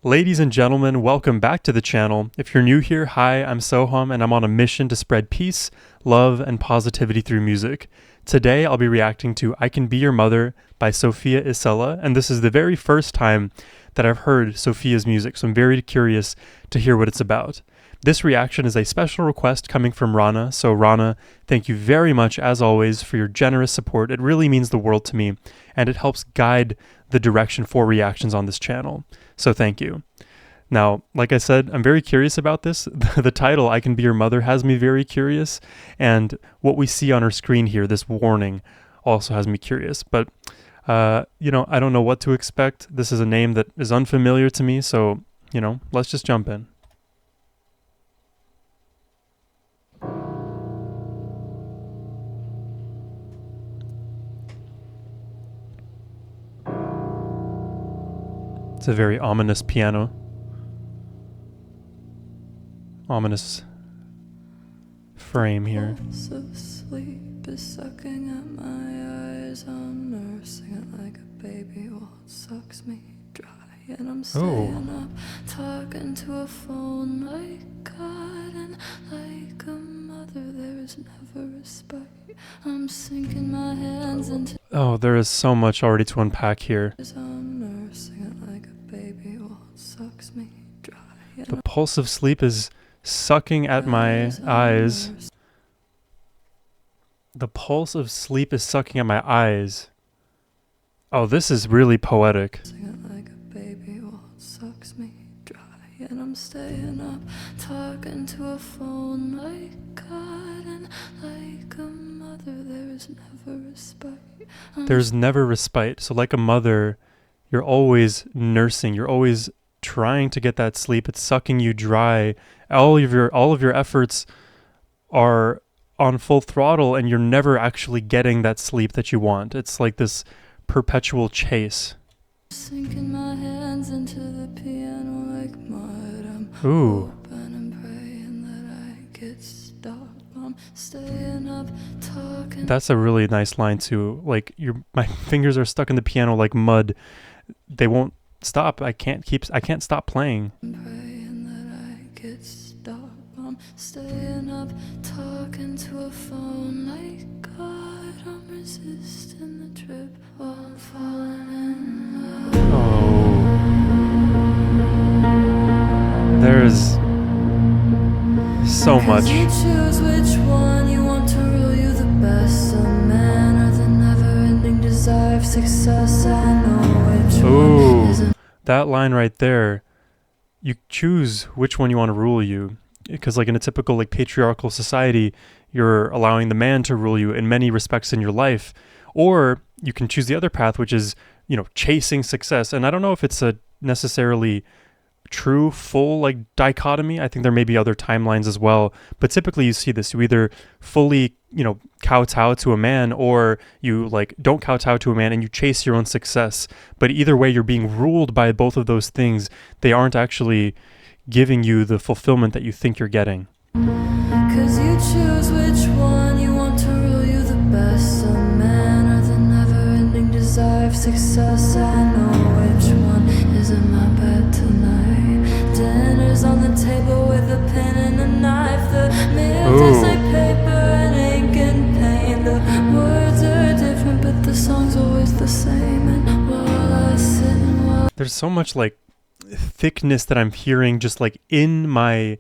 Ladies and gentlemen, welcome back to the channel. If you're new here, hi, I'm Sohum and I'm on a mission to spread peace, love, and positivity through music. Today I'll be reacting to I Can Be Your Mother by Sophia Isella, and this is the very first time that I've heard Sophia's music, so I'm very curious to hear what it's about. This reaction is a special request coming from Rana, so Rana, thank you very much as always for your generous support. It really means the world to me, and it helps guide the direction for reactions on this channel. So thank you. Now, like I said, I'm very curious about this. The title, I Can Be Your Mother, has me very curious, and what we see on our screen here, this warning, also has me curious. But, I don't know what to expect. This is a name that is unfamiliar to me, so, let's just jump in. It's a very ominous piano. Ominous frame here. Pulse of sleep is sucking at my eyes. I'm nursing it like a baby while it sucks me dry. And I'm staying up, talking to a phone like God and like a mother. There is never respite. I'm sinking my hands into. Oh, there is so much already to unpack here. I'm nursing it like a baby while it sucks me dry. The pulse of sleep is sucking at my eyes. The pulse of sleep is sucking at my eyes. Oh, this is really poetic. Like a baby while it sucks me dry. And I'm staying up, talking to a phone like God and like a mother. There is never respite. There's never respite. So like a mother, you're always nursing. You're always trying to get that sleep. It's sucking you dry. All of your efforts are on full throttle and you're never actually getting that sleep that you want. It's like this perpetual chase. Sinking my hands into the piano like mud. I'm Ooh. hoping and praying that I get stopped. I'm staying up, talking. That's a really nice line too. Like my fingers are stuck in the piano like mud. They won't stop. I can't stop playing. I'm praying that I get stopped. I'm staying up, talking to a phone like God. I'm resisting the trip while I'm falling in love. Oh, there's so much. You choose which one you want to rule you the best. A man or the never-ending desire of success. I know which one is. That line right there, you choose which one you want to rule you. Because like in a typical like patriarchal society, you're allowing the man to rule you in many respects in your life. Or you can choose the other path, which is, chasing success. And I don't know if it's a necessarily true full like dichotomy. I think there may be other timelines as well, but typically you see this. You either fully kowtow to a man, or you like don't kowtow to a man and you chase your own success. But either way, you're being ruled by both of those things. They aren't actually giving you the fulfillment that you think you're getting. Cause you choose which one you want to rule you the best. A man or the never-ending desire of success. I know which one is in my bed tonight. Dinner's on the table with a pen and a knife. The meal tastes like paper and ink and paint. The words are different but the song's always the same. And while I sit and while there's so much like thickness that I'm hearing just like in my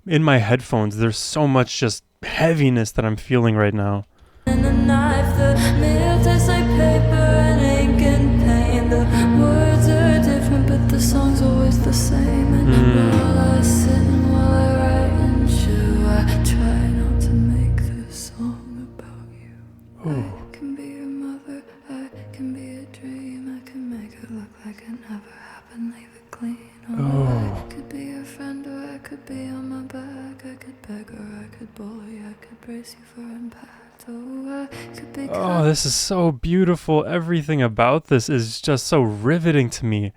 headphones. There's so much just heaviness that I'm feeling right now. and a knife, the meal tastes like paper and ink and paint. The words are different but the song's always the same. And while I sit and while I write and chew, I try not to make this song about you. I can be your mother, I can be a dream. I can make it look like it never happened, leave it clean. I could be your friend or I could be on my back. I could beg or I could bully, I could brace you for impact. I could be this is so beautiful. Everything about this is just so riveting to me.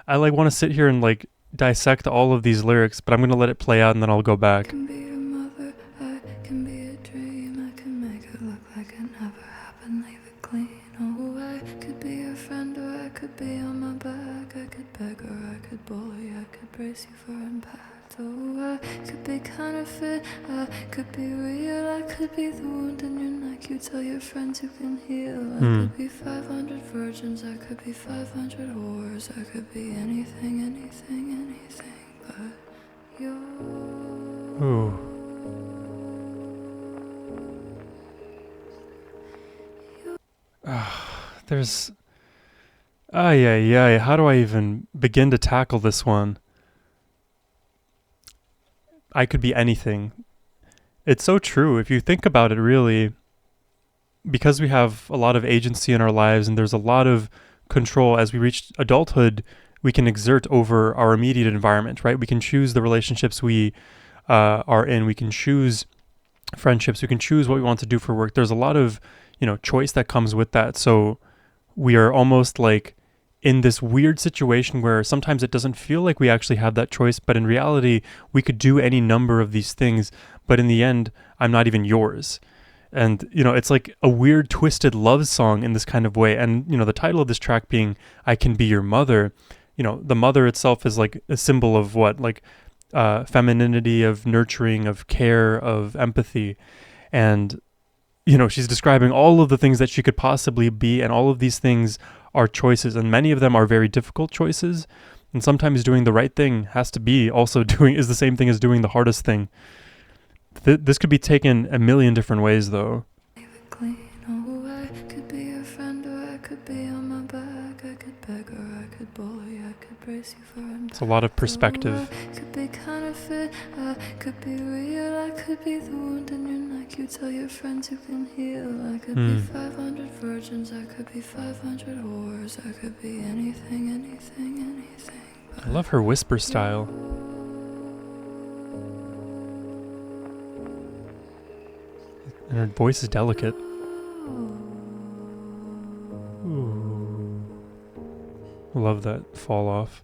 I like want to sit here and like dissect all of these lyrics, but I'm gonna let it play out and then I'll go back. I can be your mother, I can be a dream. I can make it look like it never happened, leave it clean. I could be your friend or I could be on my back. I could beg or I could bully. bully, I could brace you for impact. Oh, I could be counterfeit, I could be real, I could be the wound in your neck you tell your friends you can heal. I could be 500 virgins, I could be 500 whores, I could be anything, anything, anything but you. Ooh. There's... Ay, how do I even begin to tackle this one? I could be anything. It's so true. If you think about it, really, because we have a lot of agency in our lives and there's a lot of control as we reach adulthood, we can exert over our immediate environment, right? We can choose the relationships we are in. We can choose friendships. We can choose what we want to do for work. There's a lot of, choice that comes with that. So we are almost like in this weird situation where sometimes it doesn't feel like we actually have that choice, but in reality, we could do any number of these things, but in the end, I'm not even yours. And, it's like a weird twisted love song in this kind of way. And, the title of this track being, I Can Be Your Mother, the mother itself is like a symbol of what? Like femininity, of nurturing, of care, of empathy. And, she's describing all of the things that she could possibly be, and all of these things are choices, and many of them are very difficult choices, and sometimes doing the right thing is the same thing as doing the hardest thing. This could be taken a million different ways, though. Oh, I could be your friend, or I could be on my back. I could beg, or I could bully, I could brace you for impact. It's a lot of perspective. I could be counterfeit, I could be real, I could be the wound in your neck you tell your friends you can heal. I could be 500 virgins, I could be 500 whores, I could be anything, anything, anything. I love her whisper style. And her voice is delicate. Ooh. Love that fall off.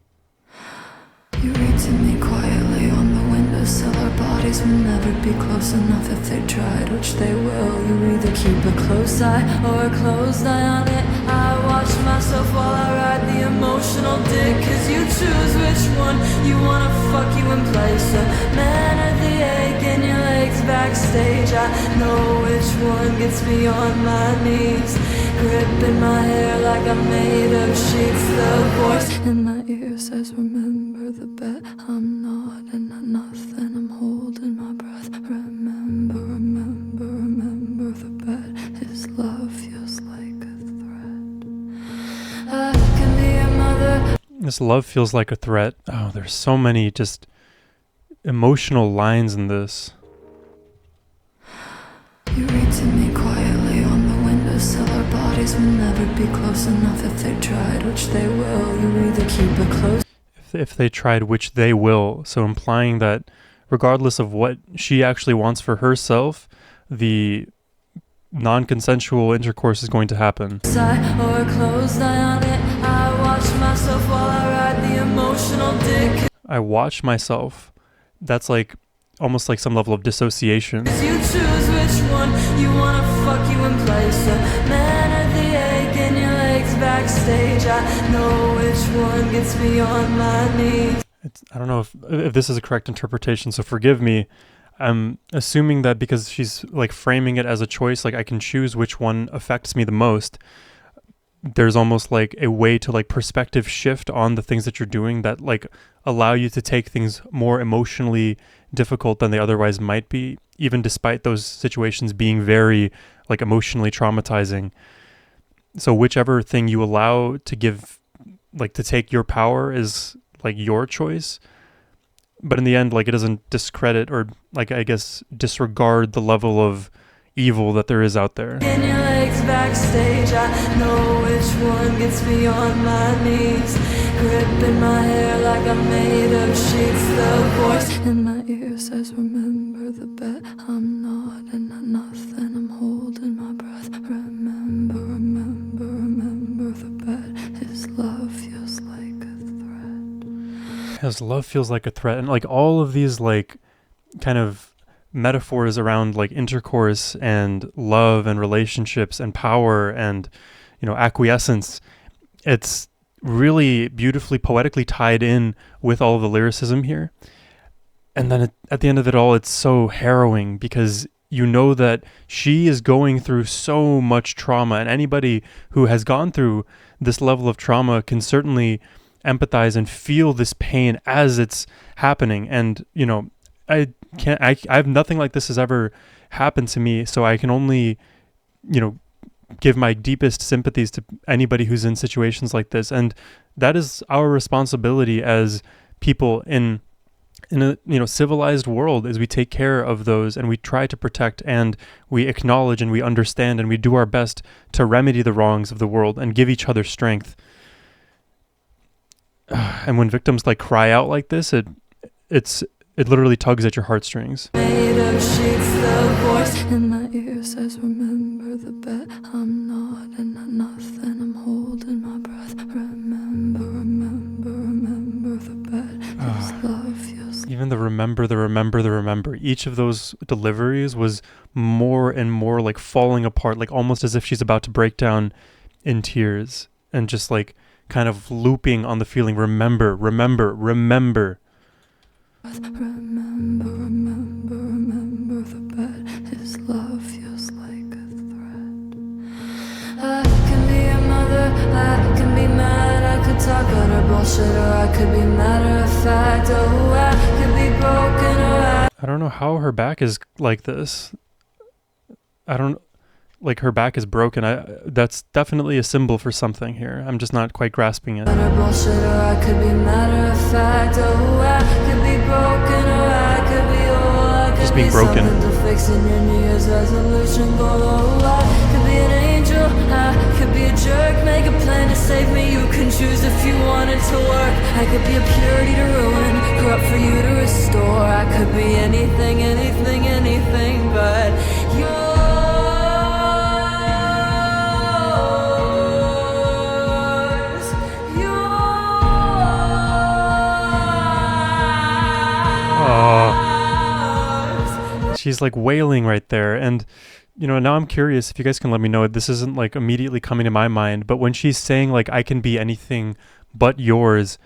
You read to me quietly on the windowsill. Our bodies will never be close enough if they tried, which they will. You either keep a close eye or a closed eye on it. I watch myself while I ride the emotional dick, cause you choose which one you wanna fuck you in place. A man at the ache in your legs backstage. I know which one gets me on my knees, gripping my hair like I'm made of sheets. The voice in my ear says remember the bet. I'm not and not nothing, I'm holding my breath. Remember, remember, remember the bet. His love feels like a threat. I can be your mother. This love feels like a threat. Oh, there's so many just emotional lines in this. You read to me quietly on the windowsill. Our bodies will never be close enough if they tried, which they will. You either keep a close. If they tried, which they will. So implying that regardless of what she actually wants for herself, the non-consensual intercourse is going to happen. Or a closed eye on it. I watch myself while I ride the emotional dick. I watch myself. That's like almost like some level of dissociation. You choose which one you wanna fuck you in place. A man at the ache in your legs backstage. I know which one gets me on my knees. I don't know if this is a correct interpretation, so forgive me. I'm assuming that because she's like framing it as a choice, like I can choose which one affects me the most. There's almost like a way to like perspective shift on the things that you're doing that like allow you to take things more emotionally difficult than they otherwise might be, even despite those situations being very like emotionally traumatizing. So whichever thing you allow to give, like to take your power is like your choice. But in the end, like it doesn't discredit or like, I guess, disregard the level of evil that there is out there. In your legs backstage, I know which one gets me on my knees, gripping my hair like I'm made of sheets. The voice in my ear says remember the bet. I'm not and not nothing, I'm holding my breath. Remember, remember, remember the bet. His love feels like a threat. His love feels like a threat. And like all of these like kind of metaphors around like intercourse and love and relationships and power and, you know, acquiescence, it's really beautifully, poetically tied in with all of the lyricism here. And then at the end of it all, it's so harrowing because you know that she is going through so much trauma, and anybody who has gone through this level of trauma can certainly empathize and feel this pain as it's happening. And you know, I have nothing like this has ever happened to me, so I can only, you know, give my deepest sympathies to anybody who's in situations like this. And that is our responsibility as people in a, you know, civilized world, is we take care of those and we try to protect and we acknowledge and we understand and we do our best to remedy the wrongs of the world and give each other strength. And when victims like cry out like this, it literally tugs at your heartstrings. Made of sheets, the voice in my ear says, remember the bet. I'm not and not nothing. I'm holding my breath. Remember, remember, remember the bet. This love feels Even the remember. Each of those deliveries was more and more like falling apart, like almost as if she's about to break down in tears, and just like kind of looping on the feeling, remember, remember, remember. remember, remember, remember the bet. His love feels like a threat. I can be your mother, I can be mad, I could talk utter bullshit, or I could be matter of fact. Oh, I could be broken, or I don't know how her back is like this. I don't, like her back is broken. That's definitely a symbol for something here. I'm just not quite grasping it. utter bullshit, or I could be matter of fact. Oh, I could be broken, or I could be I could Just being be broken. something to fix in your New Year's resolution goal. Oh, I could be an angel, I could be a jerk, make a plan to save me. You can choose if you want it to work. I could be a purity to ruin, corrupt for you to restore. I could be anything, anything, anything, but you're She's like wailing right there. And, you know, now I'm curious if you guys can let me know, this isn't like immediately coming to my mind, but when she's saying like, I can be anything but yours,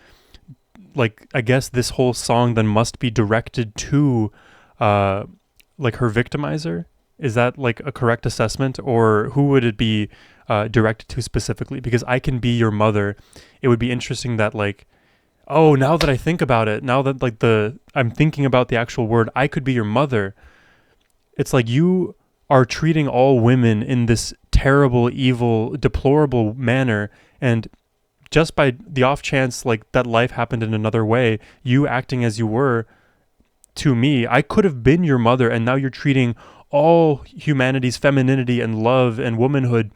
like, I guess this whole song then must be directed to, like her victimizer. Is that like a correct assessment, or who would it be directed to specifically? Because I can be your mother. It would be interesting that like, oh, now that I think about it, now that like I'm thinking about the actual word, I could be your mother. It's like you are treating all women in this terrible, evil, deplorable manner, and just by the off chance like that life happened in another way, you acting as you were to me, I could have been your mother, and now you're treating all humanity's femininity and love and womanhood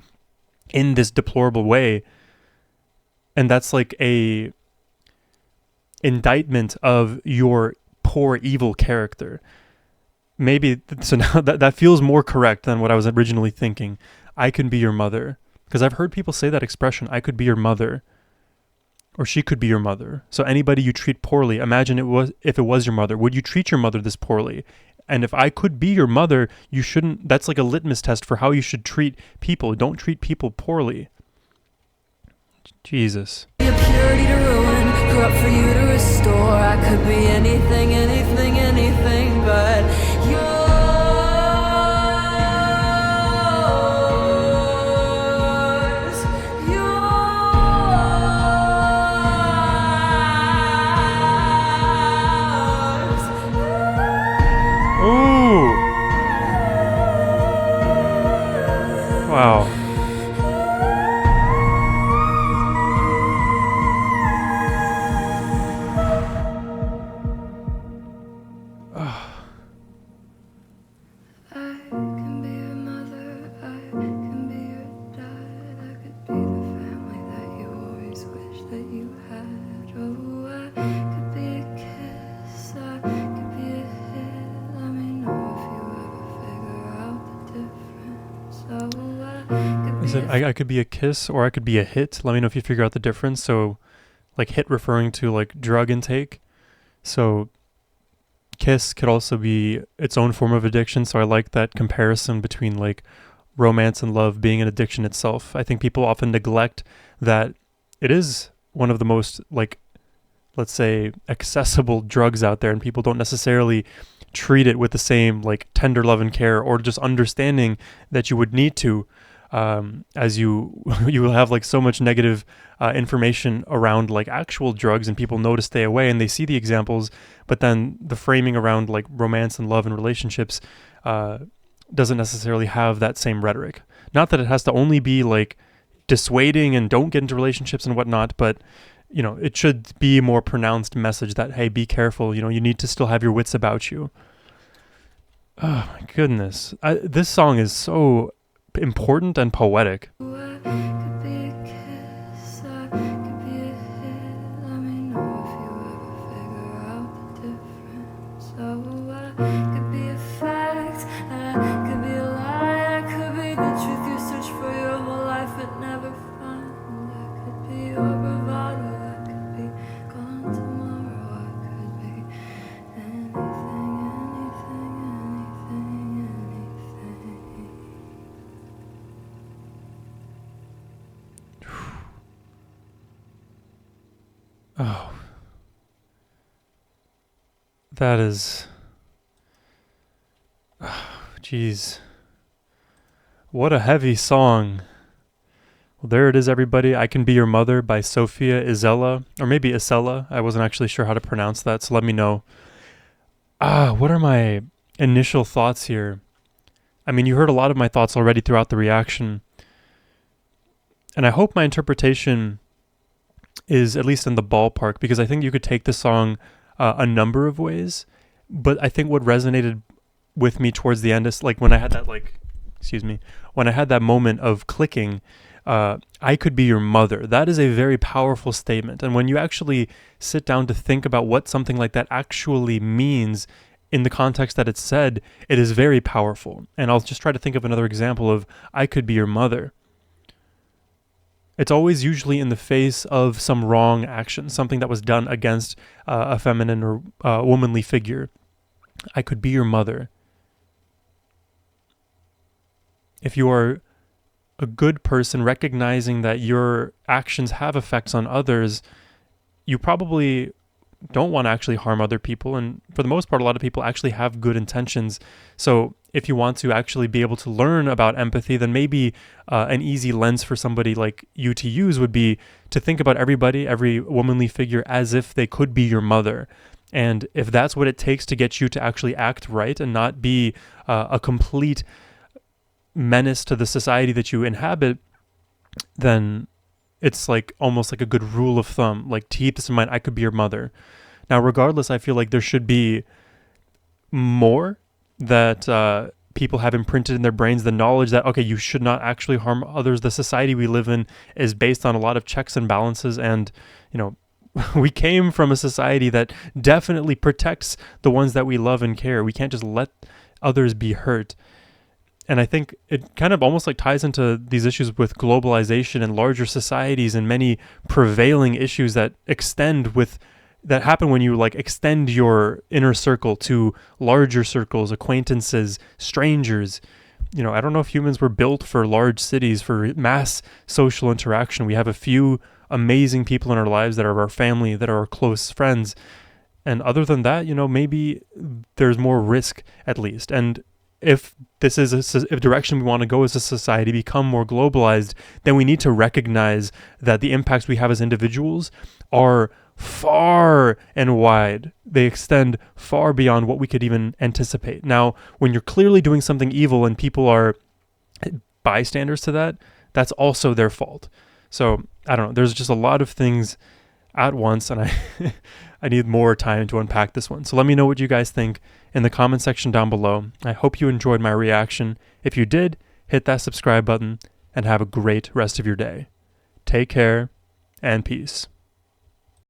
in this deplorable way. And that's like a indictment of your poor, evil character. Maybe, so now that feels more correct than what I was originally thinking. I can be your mother. Because I've heard people say that expression, I could be your mother. Or she could be your mother. So anybody you treat poorly, imagine if it was your mother. Would you treat your mother this poorly? And if I could be your mother, you shouldn't, that's like a litmus test for how you should treat people. Don't treat people poorly. Jesus. be a purity to ruin, corrupt for you to restore. I could be anything, anything, anything, but yours. Ooh. Wow. I can be your mother, I can be your dad, I could be the family that you always wish that you had. Oh, I could be a kiss, I could be a hit. Let me know if you ever figure out the difference. Oh, I could Is be it I could be a kiss or I could be a hit? Let me know if you figure out the difference. So like hit referring to like drug intake. So kiss could also be its own form of addiction. So I like that comparison between like romance and love being an addiction itself. I think people often neglect that it is one of the most, like, let's say, accessible drugs out there, and people don't necessarily treat it with the same, like, tender love and care, or just understanding that you would need to, as you will have, like, so much negative information around, like, actual drugs, and people know to stay away, and they see the examples, but then the framing around, like, romance and love and relationships doesn't necessarily have that same rhetoric. Not that it has to only be, like, dissuading and don't get into relationships and whatnot, but you know, it should be a more pronounced message that, hey, be careful, you know, you need to still have your wits about you. Oh my goodness. This song is so important and poetic. Oh, that is, jeez, what a heavy song. Well, there it is, everybody. I Can Be Your Mother by Sophia Isella, or maybe Isella. I wasn't actually sure how to pronounce that, so let me know. What are my initial thoughts here? I mean, you heard a lot of my thoughts already throughout the reaction, and I hope my interpretation is at least in the ballpark, because I think you could take the song a number of ways, but I think what resonated with me towards the end is, like, when I had that, like, when I had that moment of clicking, I could be your mother. That is a very powerful statement, and when you actually sit down to think about what something like that actually means in the context that it's said, it is very powerful. And I'll just try to think of another example of I could be your mother. It's always usually in the face of some wrong action, something that was done against a feminine or womanly figure. I could be your mother. If you are a good person, recognizing that your actions have effects on others, you probably don't want to actually harm other people. And for the most part, a lot of people actually have good intentions. So if you want to actually be able to learn about empathy, then maybe an easy lens for somebody like you to use would be to think about everybody, every womanly figure, as if they could be your mother. And if that's what it takes to get you to actually act right and not be a complete menace to the society that you inhabit, then it's like almost like a good rule of thumb, like, to keep this in mind, I could be your mother. Now, regardless, I feel like there should be more that people have imprinted in their brains, the knowledge that, okay, you should not actually harm others. The society we live in is based on a lot of checks and balances, and, you know, we came from a society that definitely protects the ones that we love and care. We can't just let others be hurt. And I think it kind of almost like ties into these issues with globalization and larger societies and many prevailing issues that happen when you, like, extend your inner circle to larger circles, acquaintances, strangers. You know, I don't know if humans were built for large cities, for mass social interaction. We have a few amazing people in our lives that are our family, that are our close friends. And other than that, you know, maybe there's more risk, at least. And if this is a direction we want to go as a society, become more globalized, then we need to recognize that the impacts we have as individuals are far and wide. They extend far beyond what we could even anticipate. Now, when you're clearly doing something evil and people are bystanders to that, that's also their fault. So, I don't know. There's just a lot of things at once, and I need more time to unpack this one. So let me know what you guys think in the comment section down below. I hope you enjoyed my reaction. If you did, hit that subscribe button and have a great rest of your day. Take care and peace.